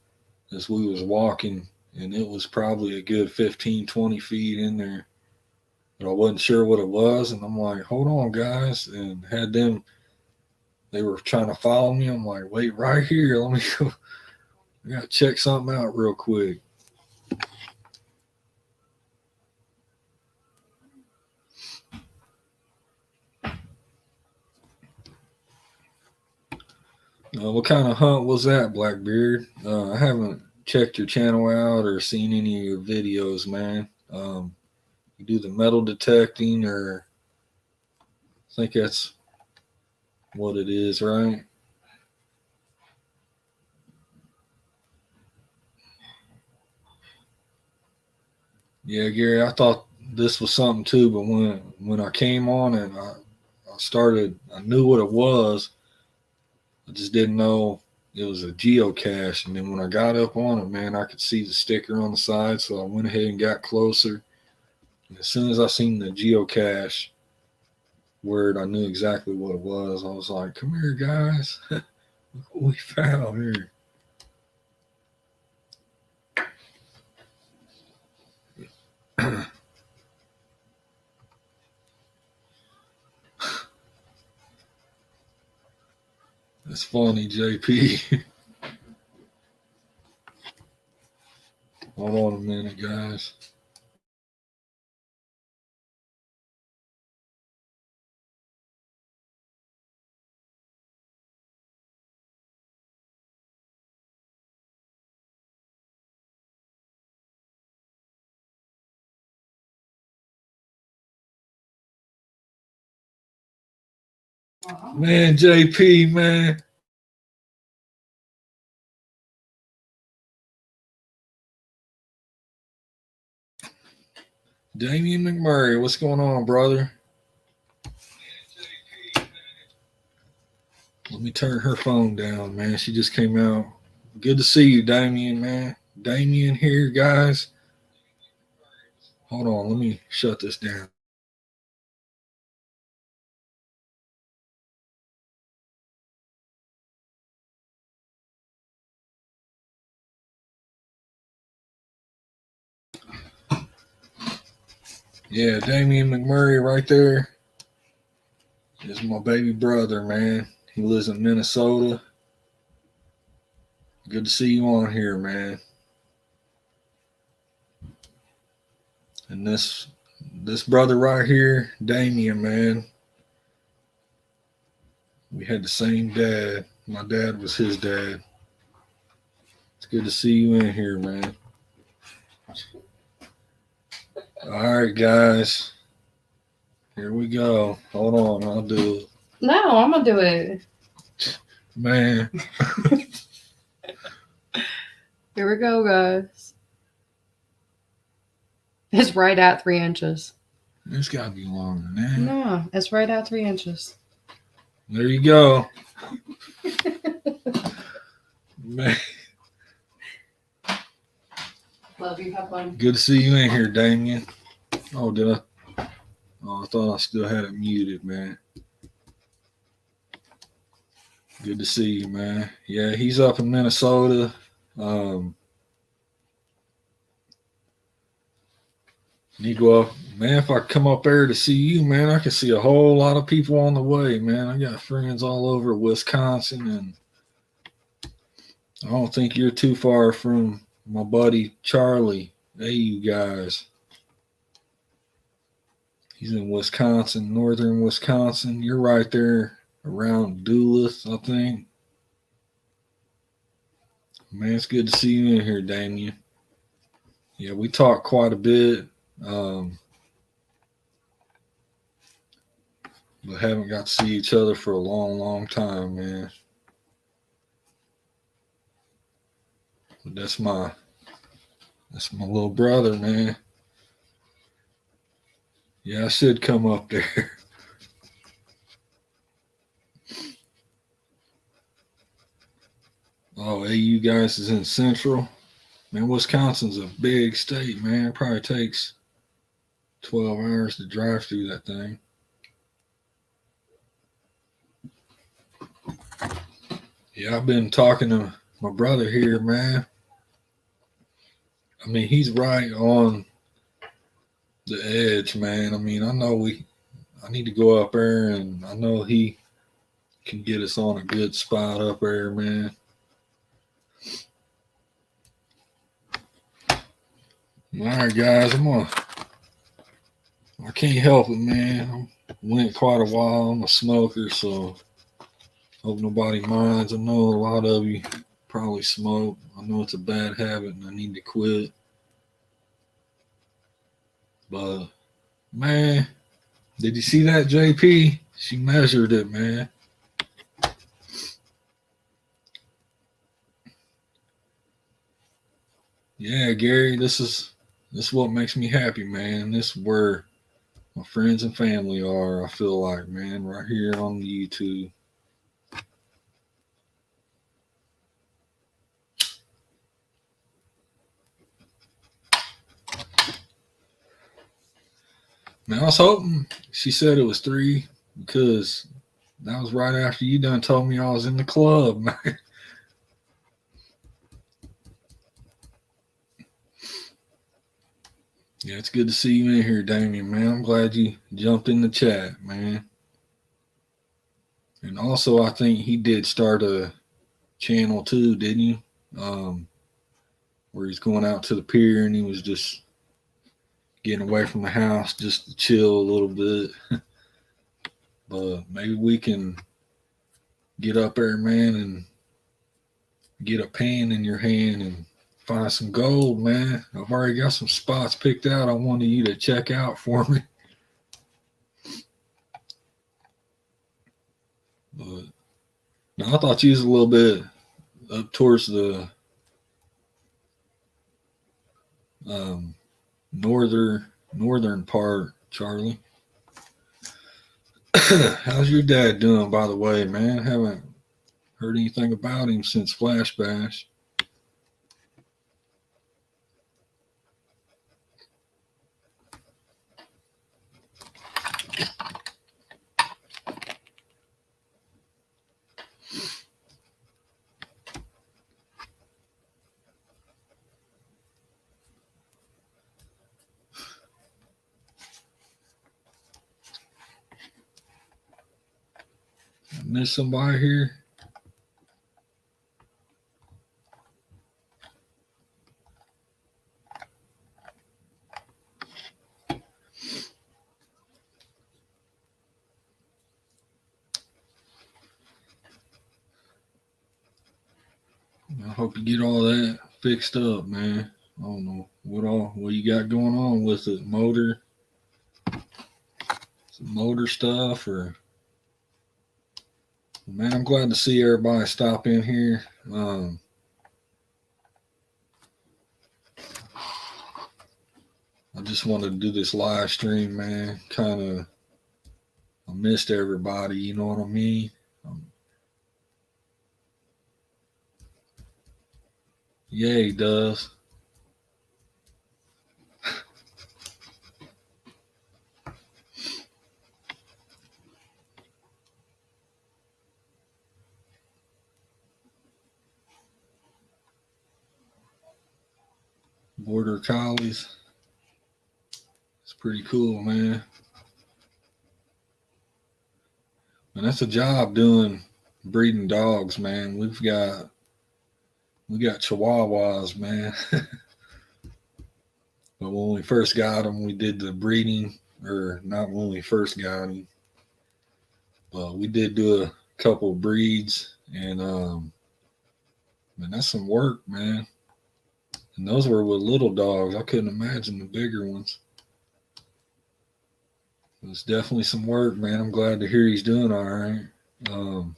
as we was walking, and it was probably a good 15, 20 feet in there. But I wasn't sure what it was, and I'm like, hold on, guys, and had them. They were trying to follow me. I'm like, wait right here. Let me go. I gotta check something out real quick. What kind of hunt was that, Blackbeard? I haven't checked your channel out or seen any of your videos, man. You do the metal detecting, or I think that's what it is, right? Yeah, Gary, I thought this was something too, but when I came on and I knew what it was. I just didn't know it was a geocache. And then when I got up on it, man, I could see the sticker on the side, so I went ahead and got closer. And as soon as I seen the geocache word, I knew exactly what it was. I was like, "Come here, guys! Look what we found here." That's funny, JP. Hold on a minute, guys. Man, JP, man. Damian McMurray, what's going on, brother? Let me turn her phone down, man. She just came out. Good to see you, Damien, man. Damien here, guys. Hold on, let me shut this down. Yeah, Damian McMurray right there is my baby brother, man. He lives in Minnesota. Good to see you on here, man. And this brother right here, Damien, man. We had the same dad. My dad was his dad. It's good to see you in here, man. All right, guys. Here we go. Hold on, I'll do it. No, I'm gonna do it. Man. Here we go, guys. It's right at 3 inches. It's gotta be longer than that. No, it's right at 3 inches. There you go. Man, Love you. Have fun. good to see you in here, Damien. Oh, did I? Oh, I thought I still had it muted, man. Good to see you, man. Yeah, he's up in Minnesota. Need to go up, man. If I come up there to see you, man, I can see a whole lot of people on the way, man. I got friends all over Wisconsin, and I don't think you're too far from my buddy Charlie. Hey, you guys. He's in Wisconsin, northern Wisconsin. You're right there around Duluth, I think. Man, it's good to see you in here, Damien. Yeah, we talked quite a bit, but haven't got to see each other for a long, long time, man. But that's my little brother, man. Yeah, I should come up there. Oh, hey, you guys is in Central. Man, Wisconsin's a big state, man. It probably takes 12 hours to drive through that thing. Yeah, I've been talking to my brother here, man. I mean, he's right on the edge, man. I mean, I need to go up there, and I know he can get us on a good spot up there, man. All right, guys, I can't help it, man. I went quite a while. I'm a smoker, so hope nobody minds. I know a lot of you probably smoke. I know it's a bad habit, and I need to quit. But, man, did you see that, JP? She measured it, man. Yeah, Gary, this is what makes me happy, man. This is where my friends and family are, I feel like, man, right here on YouTube. Man, I was hoping she said it was 3 because that was right after you done told me I was in the club, man. Yeah, it's good to see you in here, Damien, man. I'm glad you jumped in the chat, man. And also, I think he did start a channel too, didn't you? Where he's going out to the pier and he was just getting away from the house just to chill a little bit. But maybe we can get up there, man, and get a pan in your hand and find some gold, man. I've already got some spots picked out I wanted you to check out for me. But no, I thought you was a little bit up towards the northern part, Charlie. How's your dad doing, by the way, man? Haven't heard anything about him since Flash Bash. Miss somebody here? I hope you get all that fixed up, man. I don't know what you got going on with it. Motor stuff, or man, I'm glad to see everybody stop in here. I just wanted to do this live stream, man. I missed everybody, you know what I mean? Yeah, he does. Border collies. It's pretty cool, man. And that's a job doing breeding dogs, man. We got Chihuahuas, man. But when we first got them, we did the breeding, or not when we first got them, but we did do a couple breeds, and man, that's some work, man. And those were with little dogs. I couldn't imagine the bigger ones. It's definitely some work, man. I'm glad to hear he's doing all right. Um,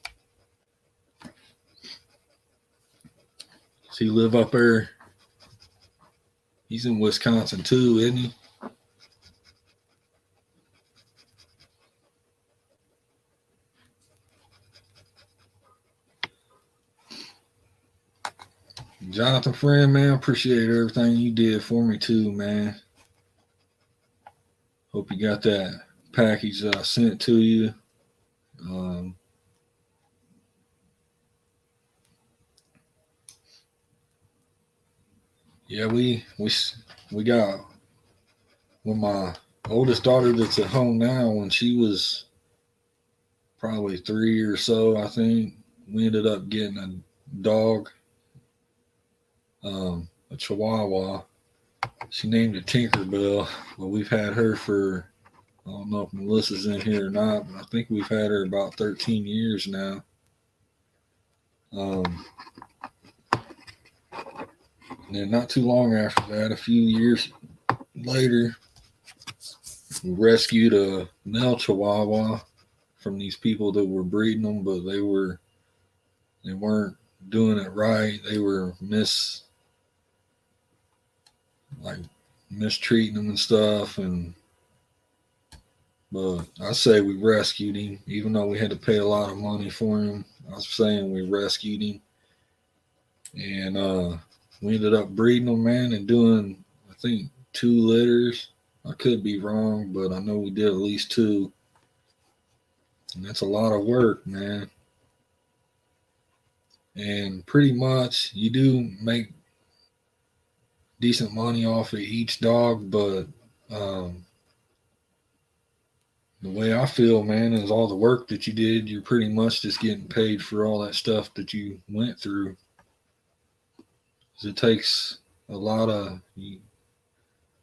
does he live up there? He's in Wisconsin too, isn't he? Jonathan Friend, man, appreciate everything you did for me too, man. Hope you got that package sent to you. Um, yeah, we got when my oldest daughter that's at home now. When she was probably 3 or so, I think we ended up getting a dog, a Chihuahua. She named it Tinkerbell, but we've had her for, I don't know if Melissa's in here or not, but I think we've had her about 13 years now. And then not too long after that, a few years later, we rescued a male Chihuahua from these people that were breeding them, but they weren't doing it right. They were mistreating them and stuff, and but I say we rescued him, even though we had to pay a lot of money for him. I was saying we rescued him, and we ended up breeding him, man, and doing, I think, 2 litters. I could be wrong, but I know we did at least 2, and that's a lot of work, man. And pretty much, you do make decent money off of each dog, but um, the way I feel, man, is all the work that you did, you're pretty much just getting paid for all that stuff that you went through. 'Cause it takes a lot of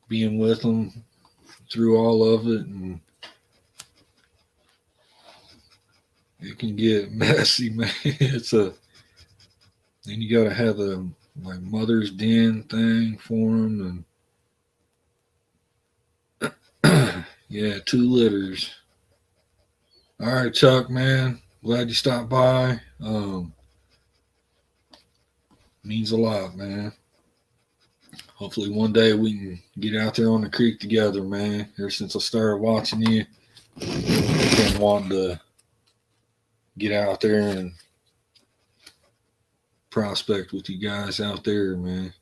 being with them through all of it, and it can get messy, man. Then you got to have the like mother's den thing for them, and yeah, 2 litters. All right, Chuck, man, glad you stopped by. Means a lot, man. Hopefully one day we can get out there on the creek together, man. Ever since I started watching you, I've been wanting to get out there and prospect with you guys out there, man.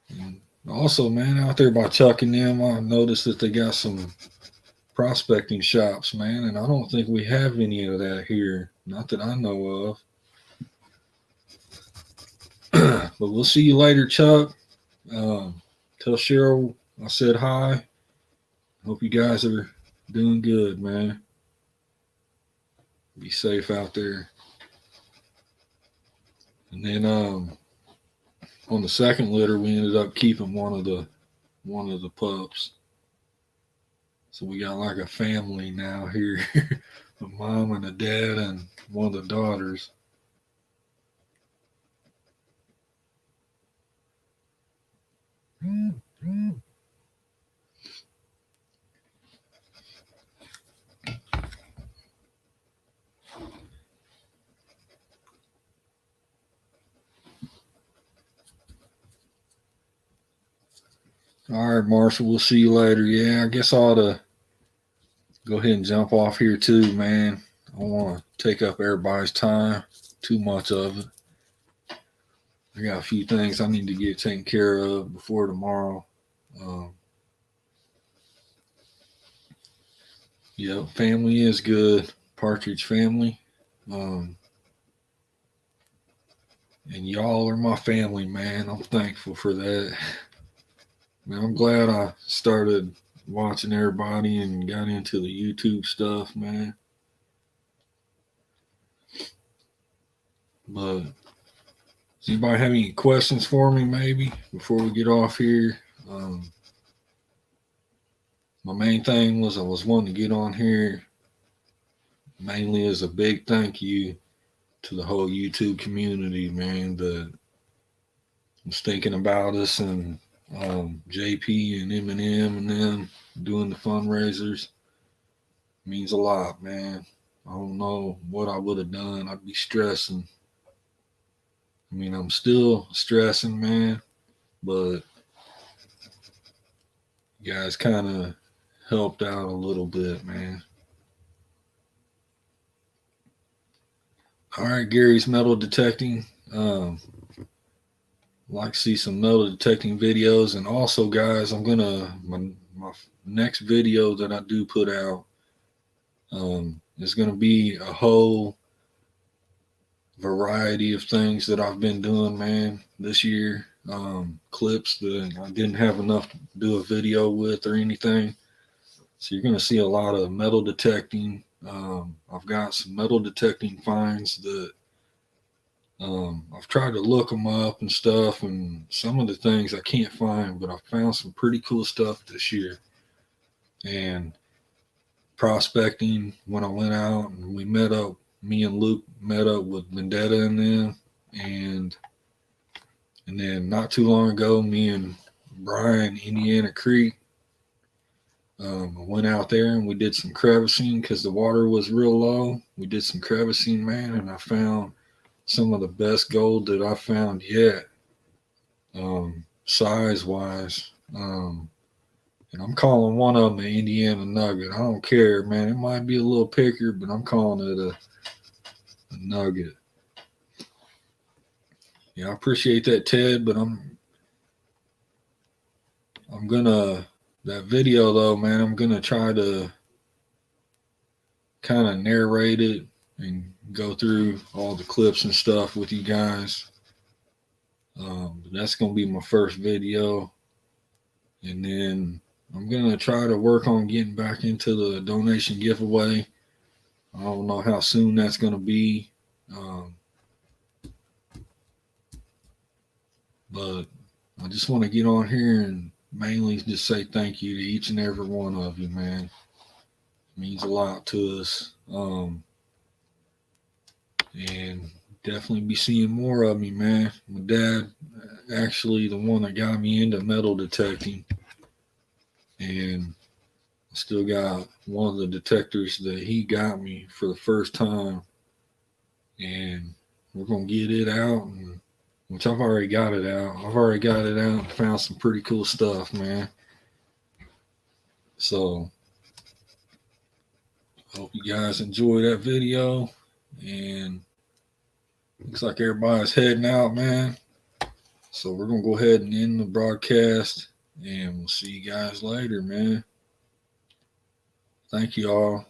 And also, man, out there by Chuck and them, I noticed that they got some prospecting shops, man, and I don't think we have any of that here. Not that I know of. But we'll see you later, Chuck. Tell Cheryl I said hi. Hope you guys are doing good, man. Be safe out there. And then on the second litter, we ended up keeping one of the pups. So we got like a family now here, a mom and a dad and one of the daughters. All right, Marshall, we'll see you later. Yeah, I guess I ought to go ahead and jump off here too, man. I don't want to take up everybody's time, too much of it. I got a few things I need to get taken care of before tomorrow. Yeah, family is good. Partridge family. And y'all are my family, man. I'm thankful for that. Man, I'm glad I started watching everybody and got into the YouTube stuff, man. But does anybody have any questions for me, maybe, before we get off here? My main thing was I was wanting to get on here mainly as a big thank you to the whole YouTube community, man, that was thinking about us, and JP and Eminem and them doing the fundraisers means a lot, man. I don't know what I would have done. I'd be stressing. I mean, I'm still stressing, man, but you guys kind of helped out a little bit, man. All right, Gary's metal detecting. Like to see some metal detecting videos, and also, guys, I'm gonna my next video that I do put out is gonna be a whole variety of things that I've been doing, man, this year. Clips that I didn't have enough to do a video with or anything. So you're going to see a lot of metal detecting. I've got some metal detecting finds that I've tried to look them up and stuff, and some of the things I can't find, but I found some pretty cool stuff this year. And prospecting, when I went out and me and Luke met up with Vendetta and them, and then not too long ago, me and Brian, Indiana Creek, went out there and we did some crevicing because the water was real low. We did some crevicing, man, and I found some of the best gold that I found yet, size wise. And I'm calling one of them an Indiana Nugget. I don't care, man. It might be a little picker, but I'm calling it a nugget. Yeah, I appreciate that, Ted, but I'm gonna, that video though, man, I'm gonna try to kind of narrate it and go through all the clips and stuff with you guys. That's gonna be my first video, and then I'm gonna try to work on getting back into the donation giveaway. I don't know how soon that's gonna be, but I just want to get on here and mainly just say thank you to each and every one of you, man. It means a lot to us. And definitely be seeing more of me, man. My dad, actually, the one that got me into metal detecting, and I still got one of the detectors that he got me for the first time, and we're gonna get it out, and which I've already got it out. I've already got it out and found some pretty cool stuff, man. So hope you guys enjoy that video, and looks like everybody's heading out, man. So we're going to go ahead and end the broadcast, and we'll see you guys later, man. Thank you all.